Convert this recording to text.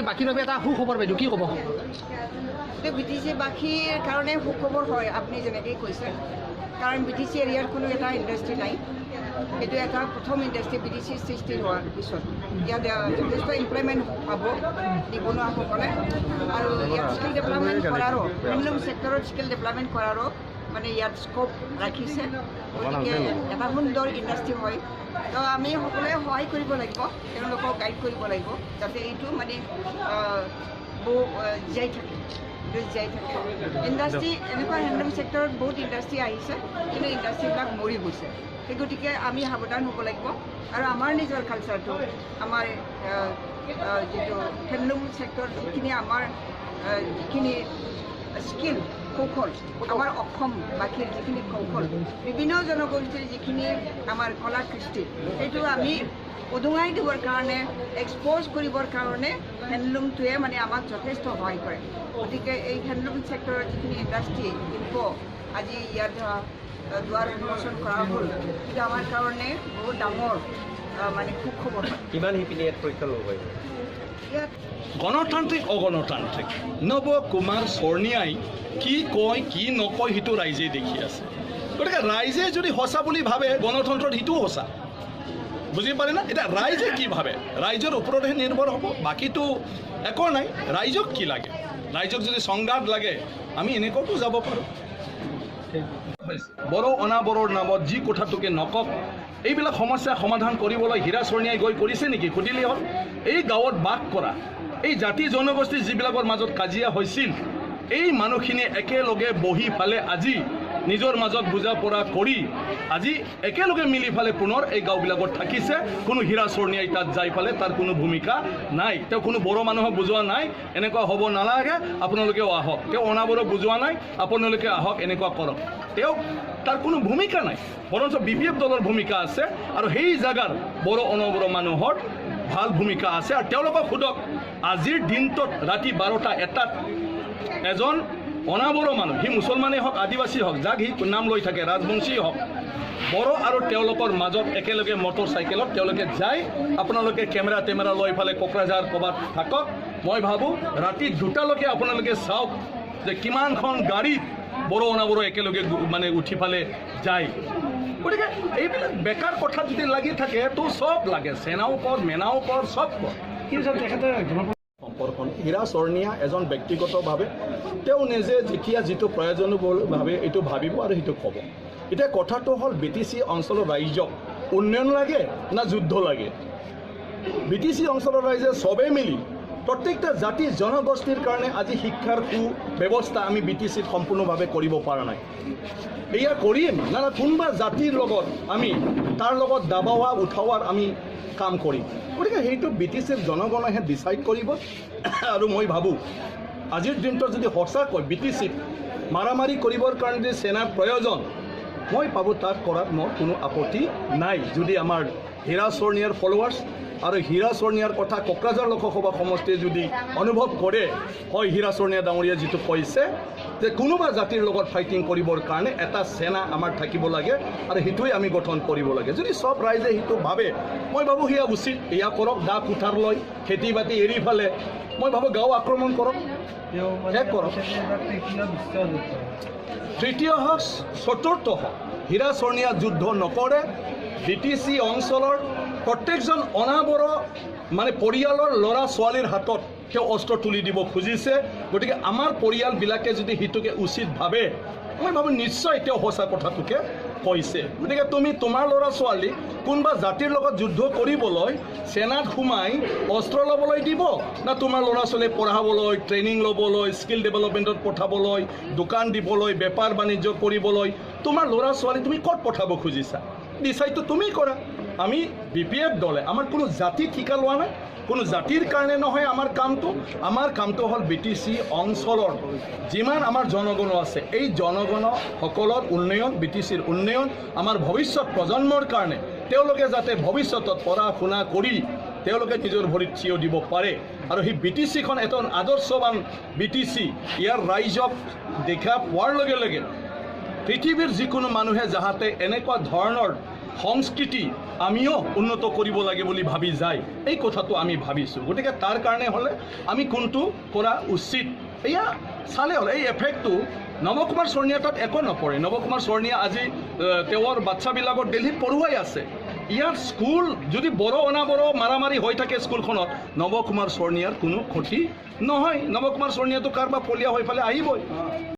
বাকীৰ বাবে এটা সুখবৰ বাইদেউ কি ক'ব? বিটিচিবাসীৰ কাৰণে সুখবৰ হয় আপুনি যেনেকৈ কৈছে, কাৰণ বিটিচি এৰিয়াৰ কোনো এটা ইণ্ডাষ্ট্ৰী নাই। এইটো এটা প্ৰথম ইণ্ডাষ্ট্ৰী বিটিচি সৃষ্টি হোৱাৰ পিছত ইয়াত যথেষ্ট এমপ্লয়মেণ্ট পাব নিবনুৱাসকলে, আৰু ইয়াত স্কিল ডেভেলপমেণ্ট কৰাৰো হেণ্ডলুম ছেক্টৰত স্কিল ডেভেলপমেণ্ট কৰাৰো মানে ইয়াত স্ক'প ৰাখিছে। গতিকে এটা সুন্দৰ ইণ্ডাষ্ট্ৰী হয়। তো আমি সকলোৱে সহায় কৰিব লাগিব, তেওঁলোকক গাইড কৰিব লাগিব যাতে এইটো মানে জীয়াই থাকে। ইণ্ডাষ্ট্ৰী এনেকুৱা হেণ্ডলুম ছেক্টৰত বহুত ইণ্ডাষ্ট্ৰী আহিছে, কিন্তু ইণ্ডাষ্ট্ৰীবিলাক মৰি গৈছে। সেই গতিকে আমি সাৱধান হ'ব লাগিব, আৰু আমাৰ নিজৰ কালচাৰটো, আমাৰ যিটো হেণ্ডলুম ছেক্টৰ যিখিনি আমাৰ যিখিনি স্কিল কৌশল, আমাৰ অসমবাসীৰ যিখিনি কৌশল, বিভিন্ন জনগোষ্ঠীৰ যিখিনি আমাৰ কলা কৃষ্টি, সেইটো আমি উদঙাই দিবৰ কাৰণে, এক্সপ'জ কৰিবৰ কাৰণে হেণ্ডলুমটোৱে মানে আমাক যথেষ্ট সহায় কৰে। গতিকে এই হেণ্ডলুম ছেক্টৰৰ যিখিনি ইণ্ডাষ্ট্ৰী শিল্প আজি ইয়াত দুৱাৰ উন্মোচন কৰা হ'ল, সেইটো আমাৰ কাৰণে বহুত ডাঙৰ মানে সুখবৰ হয়। কিমান শিপিনী ইয়াত পৰীক্ষা ল'ব পাৰিব? ইয়াত গণতান্ত্ৰিক অগণতান্ত্ৰিক নৱ কুমাৰ চৰনিয়াই কি কয় কি নকয় সেইটো ৰাইজে দেখি আছে। গতিকে ৰাইজে যদি সঁচা বুলি ভাবে গণতন্ত্ৰত সেইটোও সঁচা, বুজি পালে না? এতিয়া ৰাইজে কি ভাবে ৰাইজৰ ওপৰতহে নিৰ্ভৰ হ'ব, বাকীটো একো নাই। ৰাইজক কি লাগে? ৰাইজক যদি সংঘাত লাগে আমি এনেকুৱাতো যাব পাৰোঁ। বড়ো অনাবৰৰ নামত যি কথাটোকে নকওক, এইবিলাক সমস্যা সমাধান কৰিবলৈ হীৰা চৰনিয়াই গৈ কৰিছে নেকি সুধিলেই হ'ল। এই গাঁৱত বাস কৰা এই জাতি জনগোষ্ঠী যিবিলাকৰ মাজত কাজিয়া হৈছিল, এই মানুহখিনি একেলগে বহি ফালে আজি নিজৰ মাজত বুজা পৰা কৰি আজি একেলগে মিলি ফালে পুনৰ এই গাঁওবিলাকত থাকিছে। কোনো হীৰা চৰনিয়াই তাত যাই ফালে তাৰ কোনো ভূমিকা নাই। তেওঁ কোনো বড়ো মানুহক বুজোৱা নাই এনেকুৱা হ'ব নালাগে, আপোনালোকেও আহক। তেওঁ অনাবৰক বুজোৱা নাই আপোনালোকে আহক, এনেকুৱা কৰক। তেওঁ তাৰ কোনো ভূমিকা নাই, বৰঞ্চ BPF দলৰ ভূমিকা আছে, আৰু সেই জাগাৰ বড়ো অনাবৰ মানুহৰ ভাল ভূমিকা আছে। আৰু তেওঁলোকক সোধক, আজিৰ দিনটোত ৰাতি 12টা-1টাত এজন অনাবৰ মানুহ, সি মুছলমানেই হওক আদিবাসী হওক, যাক সি নাম লৈ থাকে, ৰাজবংশী হওক, বড়ো আৰু তেওঁলোকৰ মাজত একেলগে মটৰ চাইকেলত তেওঁলোকে যায়। আপোনালোকে কেমেৰা লৈ ফালে কোকৰাঝাৰ ক'ৰবাত থাকক, মই ভাবোঁ ৰাতি 2টালৈকে আপোনালোকে চাওক যে কিমানখন গাড়ীত বড়ো অনাবৰো একেলগে মানে উঠি ফালে যায়। গতিকে এইবিলাক বেকাৰ কথা যদি লাগি থাকে তো চব লাগে, সেনাও কৰ মেনাও কৰ চব কৰ। কিন্তু তেখেতে সম্পৰ্কণ হীৰা চৰনিয়া এজন ব্যক্তিগতভাৱে তেওঁ নিজে যেতিয়া যিটো প্ৰয়োজনীয়ভাৱে এইটো ভাবিব আৰু সেইটো ক'ব। এতিয়া কথাটো হ'ল BTC অঞ্চলৰ ৰাইজক উন্নয়ন লাগে না যুদ্ধ লাগে? BTC অঞ্চলৰ ৰাইজে চবেই মিলি প্ৰত্যেকটা জাতি জনগোষ্ঠীৰ কাৰণে আজি শিক্ষাৰ ব্যৱস্থা আমি BTCত সম্পূৰ্ণভাৱে কৰিব পৰা নাই। এয়া কৰিম না কোনোবা জাতিৰ লগত আমি তাৰ লগত দাবাওয়া উঠাওয়াৰ আমি কাম কৰিম? গতিকে সেইটো BTCৰ জনগণেহে ডিচাইড কৰিব। আৰু মই ভাবোঁ আজিৰ দিনটোত যদি সঁচাকৈ BTCত মাৰামাৰি কৰিবৰ কাৰণে যদি সেনাৰ প্ৰয়োজন, মই ভাবোঁ তাত কৰাত মোৰ কোনো আপত্তি নাই। যদি আমাৰ হীৰা চৰনিয়াৰ ফলোৱাৰ্ছ আৰু হীৰা চৰনিয়াৰ কথা কোকৰাঝাৰ লোকসভা সমষ্টিয়ে যদি অনুভৱ কৰে, হয় হীৰা চৰনিয়া ডাঙৰীয়া যিটো কৈছে যে কোনোবা জাতিৰ লগত ফাইটিং কৰিবৰ কাৰণে এটা সেনা আমাৰ থাকিব লাগে আৰু সেইটোৱে আমি গঠন কৰিব লাগে, যদি চব ৰাইজে সেইটো ভাবে, মই ভাবোঁ সেয়া উচিত। এয়া কৰক, দা কুঠাৰ লৈ খেতি বাতি এৰি ফালে মই ভাবোঁ গাঁও আক্ৰমণ কৰক, শেষ কৰক। তৃতীয় হওক চতুৰ্থ হওক, হীৰা চৰনিয়া যুদ্ধ নকৰে। BTC অঞ্চলৰ প্ৰত্যেকজন অনাবৰ মানে পৰিয়ালৰ ল'ৰা ছোৱালীৰ হাতত তেওঁ অস্ত্ৰ তুলি দিব খুজিছে। গতিকে আমাৰ পৰিয়ালবিলাকে যদি সেইটোকে উচিত ভাবে, মই ভাবোঁ নিশ্চয় তেওঁ সঁচা কথাটোকে কৈছে। গতিকে তুমি তোমাৰ ল'ৰা ছোৱালী কোনোবা জাতিৰ লগত যুদ্ধ কৰিবলৈ সেনাত সোমাই অস্ত্ৰ ল'বলৈ দিব না তোমাৰ ল'ৰা ছোৱালী পঢ়াবলৈ, ট্ৰেইনিং ল'বলৈ, স্কিল ডেভেলপমেণ্টত পঠাবলৈ, দোকান দিবলৈ, বেপাৰ বাণিজ্য কৰিবলৈ তোমাৰ ল'ৰা ছোৱালী তুমি ক'ত পঠাব খুজিছা? ডিচাইডটো তুমি কৰা। আমি BPF দলে আমাৰ কোনো জাতি ঠিকা লোৱা নাই, কোনো জাতিৰ কাৰণে নহয় আমাৰ কামটো। আমাৰ কামটো হ'ল BTC অঞ্চলৰ যিমান আমাৰ জনগণ আছে, এই জনগণ সকলৰ উন্নয়ন, BTCৰ উন্নয়ন, আমাৰ ভৱিষ্যত প্ৰজন্মৰ কাৰণে তেওঁলোকে যাতে ভৱিষ্যতত পঢ়া শুনা কৰি তেওঁলোকে নিজৰ ভৰিত থিয় দিব পাৰে। আৰু সেই BTCখন এটা আদৰ্শৱান BTC ইয়াৰ ৰাইজক দেখা পোৱাৰ লগে লগে পৃথিৱীৰ যিকোনো মানুহে যাহাতে এনেকুৱা ধৰণৰ সংস্কৃতি আমিও উন্নত কৰিব লাগে বুলি ভাবি যায় এই কথাটো আমি ভাবিছোঁ গতিকে তাৰ কাৰণে হ'লে আমি কোনটো কৰা উচিত এয়া চালে হ'ল এই এফেক্টটো নৱকুমাৰ চৰনীয়া তাত একো নপৰে নৱকুমাৰ চৰনীয়া আজি তেওঁৰ বাচ্চাবিলাকক দিল্লীত পঢ়ুৱাই আছে ইয়াৰ স্কুল যদি বড়ো অনাবড়ো মাৰামাৰি হৈ থাকে স্কুলখনত নৱকুমাৰ চৰনীয়াৰ কোনো ক্ষতি নহয় নৱকুমাৰ চৰনীয়াটো কাৰোবাৰ পলীয়া হৈ পেলাই আহিবই